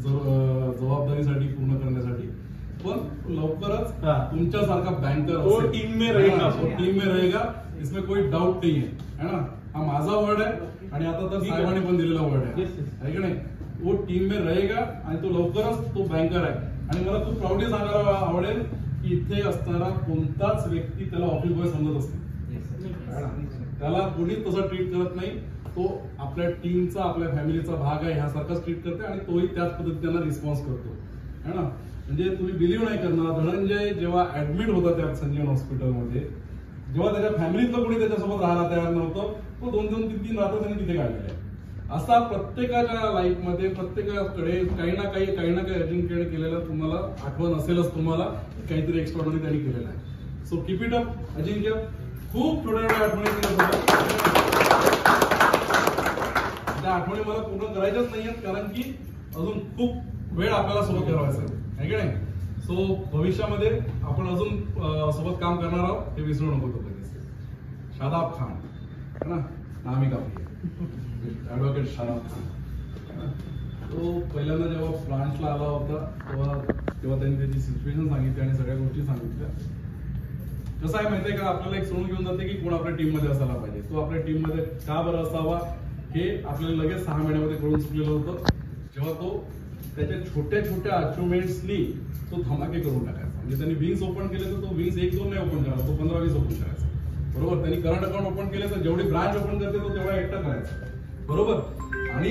जबाबदारीसाठी पूर्ण करण्यासाठी पण लवकरच तुमच्यासारखा बँकर टीम में रहेगा, टीम में रहेगा, इसमें कोई डाउट नहीं है ना. हा माझा वर्ड आहे आणि आता तर साहेबांनी पण दिलेला वर्ड आहे की नाही. वो टीम में रहेगा आणि तो लवकरच तो बँकर आहे. आणि मला खूप प्राऊडली सांगायला आवडेल की इथे असणारा कोणताच व्यक्ती त्याला ऑफिस बॉय समजत असतो, त्याला कोणीच तसं ट्रीट करत नाही. तो आपल्या टीमचा आपल्या फॅमिलीचा भाग आहे ह्यासारखाच ट्रीट करते आणि तोही त्याच पद्धतीने रिस्पॉन्स करतो है ना. म्हणजे तुम्ही बिलीव्ह नाही करणार, धनंजय जेव्हा ऍडमिट होता त्या संजीवन हॉस्पिटलमध्ये, जेव्हा त्याच्या फॅमिलीतलं कोणी त्याच्यासोबत राहायला तयार नव्हतं, तो 2-2, 3-3 रात्र त्यांनी तिथे काढलेले. असा प्रत्येकाच्या लाईफमध्ये प्रत्येकाकडे काही ना काही अजिंक्यने केलेलं तुम्हाला आठवण असेलच, तुम्हाला काहीतरी एक्स्ट्राऑर्डिनरी त्यांनी केलेलं आहे. सो कीप इट अप अजिंक्य. खूप छोट्या छोट्या आठवणी त्या आठवणी मला पूर्ण करायच्याच नाहीयेत, कारण की अजून खूप वेळ आपल्याला सोबत करायचं आहे की नाही. सो भविष्यामध्ये आपण अजून सोबत काम करणार आहोत, हे विसरू नको. तो शादाब खान है ना, नामी काफी ऍडव्होकेट शादाब खान. तो पहिल्यांदा जेव्हा ब्रांचला आला होता तेव्हा त्यांनी त्याची सिच्युएशन सांगितली आणि सगळ्या गोष्टी सांगितल्या. कसं आहे माहितीये का, आपल्याला एक सोडून घेऊन जाते की कोण आपल्या टीम मध्ये असायला पाहिजे, तो आपल्या टीम मध्ये का बरं असावा हे आपल्याला लगेच 6 महिन्यामध्ये कळून चुकलेलं होतं. जेव्हा तो त्याच्या छोट्या छोट्या अचिव्हमेंट्सनी तो धमाके करून टाकायचा. म्हणजे त्यांनी विंग्स ओपन केले तर तो विंग्स 1-2 नाही ओपन करायचा, तो 15-20 ओपन करायचा. बरोबर. त्यांनी करंट अकाउंट ओपन केले तर जेवढी ब्रांच ओपन करते तो तेवढा एकटा करायचा. बरोबर. आणि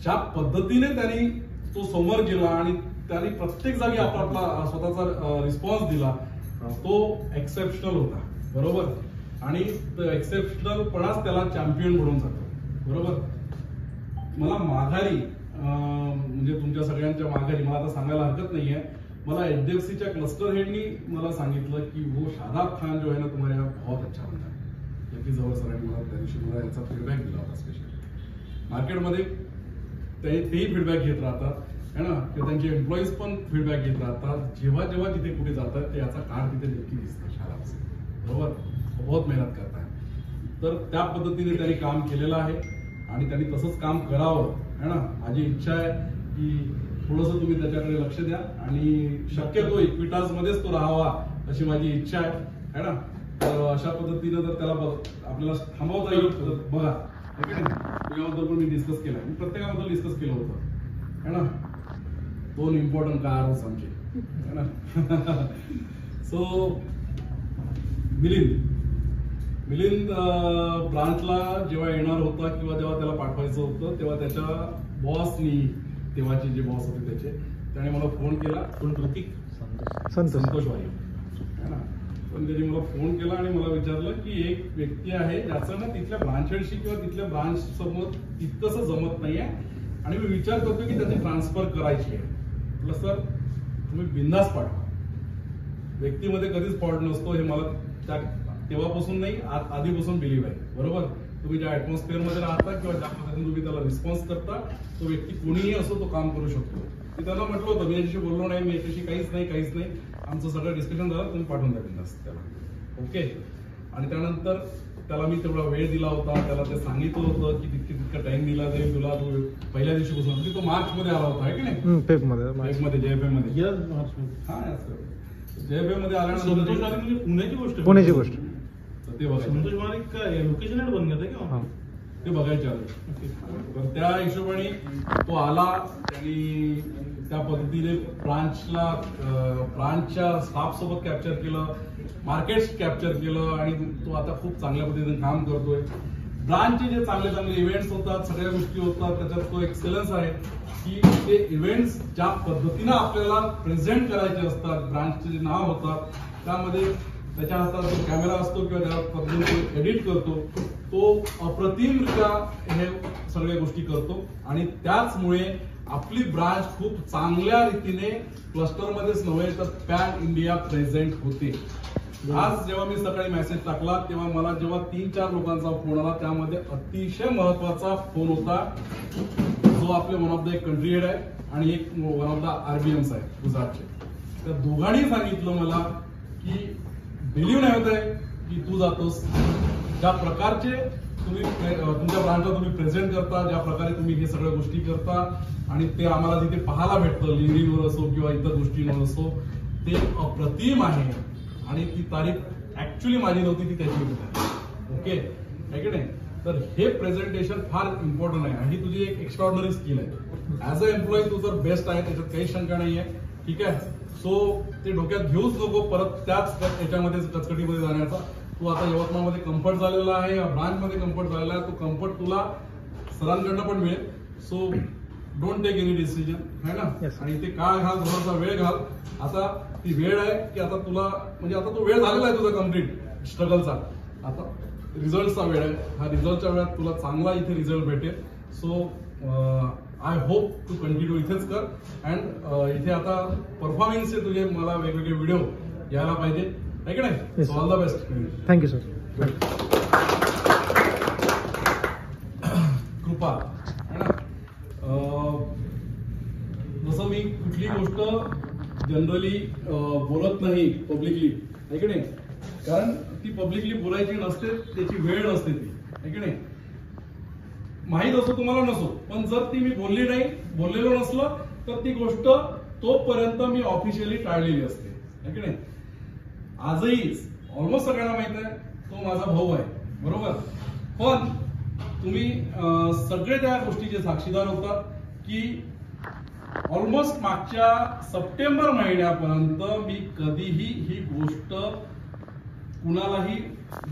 ज्या पद्धतीने त्यांनी तो समोर गेला आणि त्यांनी प्रत्येक जागी आपला स्वतःचा रिस्पॉन्स दिला, तो एक्सेप्शनल होता. बरोबर. आणि एक्सेप्शनल पणाच त्याला चॅम्पियन म्हणून जातो. बरोबर. मला माघारी म्हणजे तुमच्या सगळ्यांच्या माघारी मला आता सांगायला हरकत नाहीये, मला HDFCच्या क्लस्टर हेडनी मला सांगितलं की वो शादाब खान जो है ना तुम्हारे यहाँ बहुत अच्छा बनता है. नक्की जवळ सरांनी मला त्या दिवशी मला याचा फीडबॅक दिला होता. स्पेशली मार्केटमध्ये तेही फीडबॅक घेत राहतात है ना, किंवा त्यांचे एम्प्लॉईज पण फीडबॅक घेत राहतात. जेव्हा जेव्हा तिथे कुठे जातात ते याचा कार तिथे नक्की दिसतं शादाबचं. बरोबर. बहुत मेहनत करताय. तर त्या पद्धतीने त्यांनी काम केलेलं आहे आणि त्यांनी तसंच काम करावं है ना. माझी इच्छा आहे की थोडंसं तुम्ही त्याच्याकडे लक्ष द्या आणि शक्यतो इक्विटास मध्येच तो राहावा अशी माझी इच्छा आहे है ना. तर अशा पद्धतीनं जर त्याला आपल्याला थांबवता येईल तर बघा. त्याच्याबद्दल पण मी डिस्कस केलं, मी प्रत्येकाबद्दल डिस्कस केलं होतं है ना. 2 इम्पॉर्टंट कार्स आमचे है ना. सो मिलिंद ब्रांचला जेव्हा येणार होता किंवा जेव्हा त्याला पाठवायचं होतं तेव्हा त्याच्या बॉसनी, तेव्हाचे जे बॉस होते त्याने मला फोन केला. कोण प्रतीक संतोष वाई है ना. पण त्याने मला फोन केला आणि मला विचारलं की एक व्यक्ती आहे ज्याचं ना तिथल्या ब्रांच हेडशी किंवा तिथल्या ब्रांच समोर तितकंसं जमत नाहीये आणि मी विचार करतो की त्याची ट्रान्सफर करायची आहे. म्हटलं सर तुम्ही बिंदास पाठवा, व्यक्तीमध्ये कधीच फॉल्ट नसतो हे मला तेव्हापासून नाही आधीपासून बिलीव्ह आहे. बरोबर. तुम्ही ज्या ऍटमॉस्फिअर मध्ये राहता किंवा ज्या पद्धतीने तुम्ही त्याला रिस्पॉन्स करता तो व्यक्ती कोणीही असो तो काम करू शकतो. मी त्यांना म्हटलं होतं, मी याच्याशी बोललो नाही, मी याच्याशी काहीच नाही, आमचं सगळं डिस्कशन झालं, तुम्ही पाठवून द्या बिंदास त्याला. ओके. आणि त्यानंतर त्याला मी तेवढा वेळ दिला होता, त्याला ते सांगितलं होतं की तितका टाइम दिला जाईल तुला. तू पहिल्या दिवशी बसून म्हणजे तो मार्च मध्ये आला होता आहे की नाही, फेब मध्ये JFM मध्ये. हा JFM मध्ये आल्यानंतर पुण्याची गोष्ट ते बघायचं आलं. तर त्या हिशोबाने तो आला, त्यांनी त्या पद्धतीने ब्रांचच्या स्टाफ सोबत कॅप्चर केलं, मार्केट कॅप्चर केलं आणि तो आता खूप चांगल्या पद्धतीने काम करतोय. ब्रांचचे जे चांगले इव्हेंट्स होतात, सगळ्या गोष्टी होतात, त्याच्यात तो एक्सेलन्स आहे की ते इव्हेंट्स ज्या पद्धतीनं आपल्याला प्रेझेंट करायचे असतात, ब्रांचचे जे नाव होतात त्यामध्ये त्याच्या हातात जो कॅमेरा असतो किंवा ज्या पद्धतीने एडिट करतो तो अप्रतिमरित्या हे सगळ्या गोष्टी करतो आणि त्याचमुळे आपली ब्रांच खूप चांगल्या रीतीने क्लस्टरमध्येच नव्हे तर पॅन इंडिया प्रेझेंट होते. आज जेव्हा मी सकाळी मेसेज टाकला तेव्हा मला जेव्हा 3-4 लोकांचा फोन आला त्यामध्ये अतिशय महत्वाचा फोन होता जो आपले वन ऑफ द एक कंट्री हेड आहे आणि एक वन ऑफ द RBMs आहे गुजरातचे. त्या दोघांनी सांगितलं मला की बिलीव्ह नाही होत आहे की तू जातोस, ज्या प्रकारचे तुम्ही तुमच्या ब्रांचला तुम्ही प्रेझेंट करता, ज्या प्रकारे तुम्ही हे सगळ्या गोष्टी करता आणि ते आम्हाला जिथे पाहायला भेटतं लिंक्डइनवर असो किंवा इतर गोष्टींवर असो, ते अप्रतिम आहे. आणि ती तारीख ऍक्च्युली माझी नव्हती, ती त्याची होती. ओके आहे की नाही? तर हे प्रेझेंटेशन फार इम्पॉर्टंट आहे. ही तुझी एक एक्स्ट्रॉर्डनरी स्किल आहे. ऍज अ एम्प्लॉई तू जर बेस्ट आहे, त्याच्यात काही शंका नाही आहे. ठीक आहे. सो ते डोक्यात घेऊच नको परत त्याच याच्यामध्ये कचकटीमध्ये जाण्याचा. तू आता यवतमाळमध्ये कम्फर्ट झालेला आहे, या ब्रांचमध्ये कम्फर्ट झालेला आहे. तो कम्फर्ट तुला सरांकडनं पण मिळेल. So don't take any decision, है ना? आणि ते काळ घाल, थोडासा वेळ घाल. आता ती वेळ आहे की आता तुला म्हणजे आता तो वेळ झालेला आहे तुझा कम्प्लीट स्ट्रगलचा. आता रिझल्टचा वेळ आहे. हा रिझल्टच्या वेळात तुला चांगला इथे रिझल्ट भेटेल. So I hope to continue इथेच कर. अँड इथे आता परफॉर्मन्सचे तुझे मला वेगवेगळे व्हिडिओ यायला पाहिजे, आहे की नाही? So all the best. Thank you sir. कृपा है ना? जसं मी कुठली गोष्ट जनरली बोलत नाही पब्लिकली, आहे की नाही? कारण ती पब्लिकली बोलायची नसते, त्याची वेळ नसते ती, आहे की नाही? माहीत असो तुम्हाला नसो, पण जर ती मी बोललेलो नसलं तर ती गोष्ट तोपर्यंत मी ऑफिशियली टाळलेली असते, आहे की नाही? आजही ऑलमोस्ट सगळ्यांना माहित आहे तो माझा भाऊ आहे, बरोबर? पण तुम्ही सगळे त्या गोष्टीचे साक्षीदार होतात की ऑलमोस्ट मागच्या सप्टेंबर महिन्यापर्यंत मी कधीही ही गोष्ट कुणालाही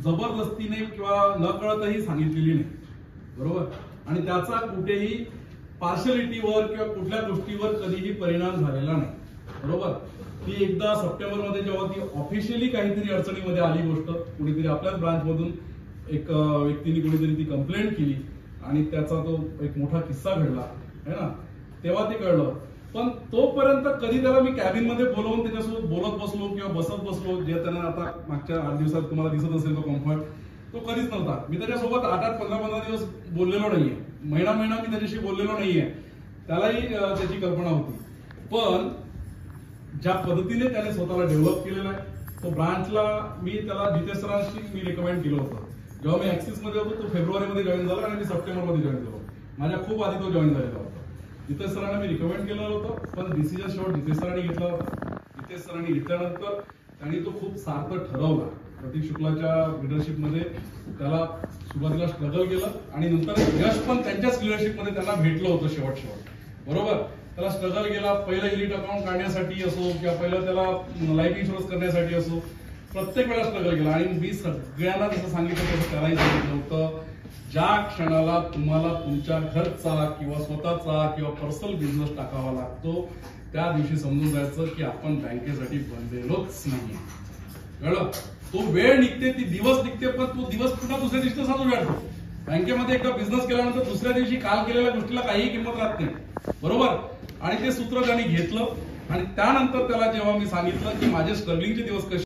जबरदस्तीने किंवा न कळतही सांगितलेली नाही, बरोबर? आणि त्याचा कुठेही पार्शलिटीवर किंवा कुठल्या गोष्टीवर कधीही परिणाम झालेला नाही, बरोबर? ती एकदा सप्टेंबरमध्ये जेव्हा ती ऑफिशियली काहीतरी अडचणीमध्ये आली गोष्ट, कुणीतरी आपल्याच ब्रांचमधून एक व्यक्तीने कुणीतरी ती कंप्लेंट केली आणि त्याचा तो एक मोठा किस्सा घडला, है ना? तेव्हा ते कळलं. पण तोपर्यंत कधी त्याला मी कॅबिन मध्ये बोलवून त्याच्यासोबत बोलत बसलो किंवा बसत बसलो, जे त्यांना आता मागच्या 8 दिवसात तुम्हाला दिसत असेल तो कम्फर्ट, तो कधीच नव्हता. मी त्याच्यासोबत 8-8, 15-15 दिवस बोललेलो नाहीये, महिना मी त्याच्याशी बोललेलो नाहीये. त्यालाही त्याची कल्पना होती. पण ज्या पद्धतीने त्याने स्वतःला डेव्हलप केलेला आहे, तो ब्रांचला मी त्याला जितेश सरांशी मी रिकमेंड केलं होतं. जेव्हा मी ऍक्सिस मध्ये होतो तो फेब्रुवारीमध्ये जॉईन झाला आणि मी सप्टेंबरमध्ये जॉईन झालो. माझ्या खूप आधी तो जॉईन झालेला होता. जितेश सरांना मी रिकमेंड केलं होतं, पण डिसिजन शेवट जितेश सरांनी घेतला होता. जितेश सरांनी घेतल्यानंतर त्यांनी तो खूप सार्थ ठरवला. प्रतीक शुक्लाच्या लिडरशिपमध्ये त्याला सुरुवातीला स्ट्रगल केलं आणि नंतर यश पण त्यांच्याच लिडरशिपमध्ये त्यांना भेटलं होतं शेवट, बरोबर? त्याला स्ट्रगल केला. पहिलं इलिट अकाउंट काढण्यासाठी असो किंवा पहिलं त्याला लाईफ इन्शुरन्स करण्यासाठी असो, प्रत्येक वेळा स्ट्रगल केला. आणि मी सगळ्यांना जसं सांगितलं तसं करायला सांगितलं होतं. ज्या क्षणाला तुम्हाला तुमच्या घरचा किंवा स्वतःचा किंवा पर्सनल बिझनेस टाकावा लागतो, त्या दिवशी समजून जायचं की आपण बँकेसाठी बनलेलोच नाही. कळलं? तो वेळ निघते, ती दिवस निघते, पण तो दिवस पुन्हा दुसऱ्या दिवशी चालू राहतो. बँकेमध्ये एकदा बिझनेस केल्यानंतर दुसऱ्या दिवशी काल केलेल्या गोष्टीला काही किंमत राहत नाही, बरोबर? आणि ते सूत्र त्यांनी घेतलं आणि त्यानंतर त्याला जेव्हा मी सांगितलं की माझे स्ट्रगलिंगचे दिवस कसे